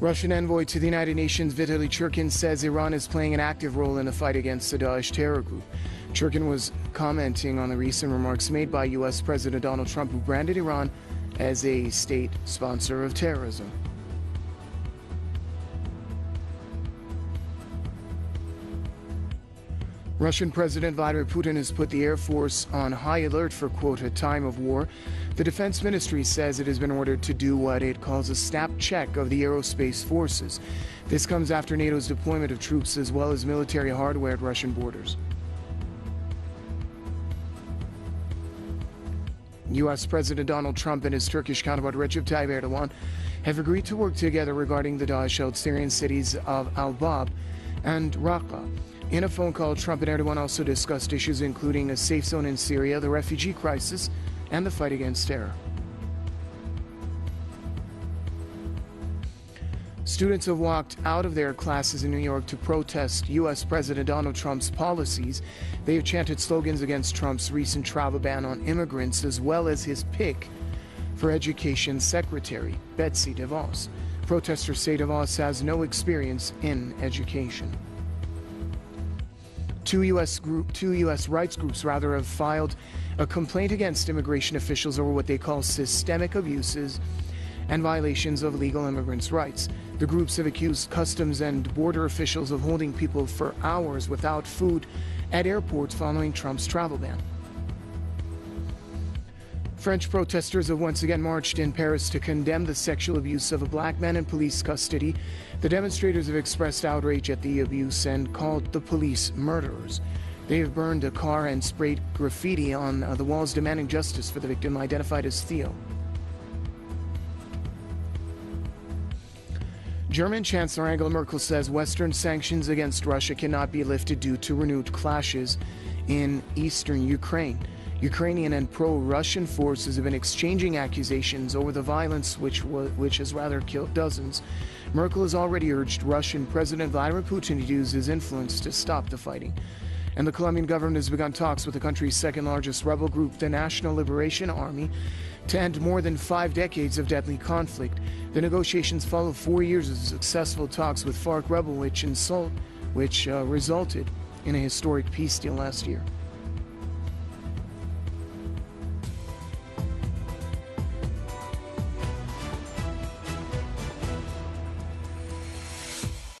Russian envoy to the United Nations Vitaly Churkin says Iran is playing an active role in the fight against the Daesh terror group. Churkin was commenting on the recent remarks made by U.S. President Donald Trump, who branded Iran as a state sponsor of terrorism. Russian President Vladimir Putin has put the Air Force on high alert for, quote, a time of war. The Defense Ministry says it has been ordered to do what it calls a snap check of the aerospace forces. This comes after NATO's deployment of troops as well as military hardware at Russian borders. U.S. President Donald Trump and his Turkish counterpart Recep Tayyip Erdogan have agreed to work together regarding the Daesh-held Syrian cities of Al-Bab and Raqqa. In a phone call, Trump and Erdogan also discussed issues including a safe zone in Syria, the refugee crisis, and the fight against terror. Students have walked out of their classes in New York to protest U.S. President Donald Trump's policies. They have chanted slogans against Trump's recent travel ban on immigrants, as well as his pick for Education Secretary, Betsy DeVos. Protesters say DeVos has no experience in education. Two U.S. rights groups have filed a complaint against immigration officials over what they call systemic abuses and violations of legal immigrants' rights. The groups have accused customs and border officials of holding people for hours without food at airports following Trump's travel ban. French protesters have once again marched in Paris to condemn the sexual abuse of a black man in police custody. The demonstrators have expressed outrage at the abuse and called the police murderers. They have burned a car and sprayed graffiti on the walls demanding justice for the victim, identified as Theo. German Chancellor Angela Merkel says Western sanctions against Russia cannot be lifted due to renewed clashes in eastern Ukraine. Ukrainian and pro-Russian forces have been exchanging accusations over the violence which has rather killed dozens. Merkel has already urged Russian President Vladimir Putin to use his influence to stop the fighting. And the Colombian government has begun talks with the country's second-largest rebel group, the National Liberation Army, to end more than 5 decades of deadly conflict. The negotiations follow 4 years of successful talks with FARC rebel which resulted in a historic peace deal last year.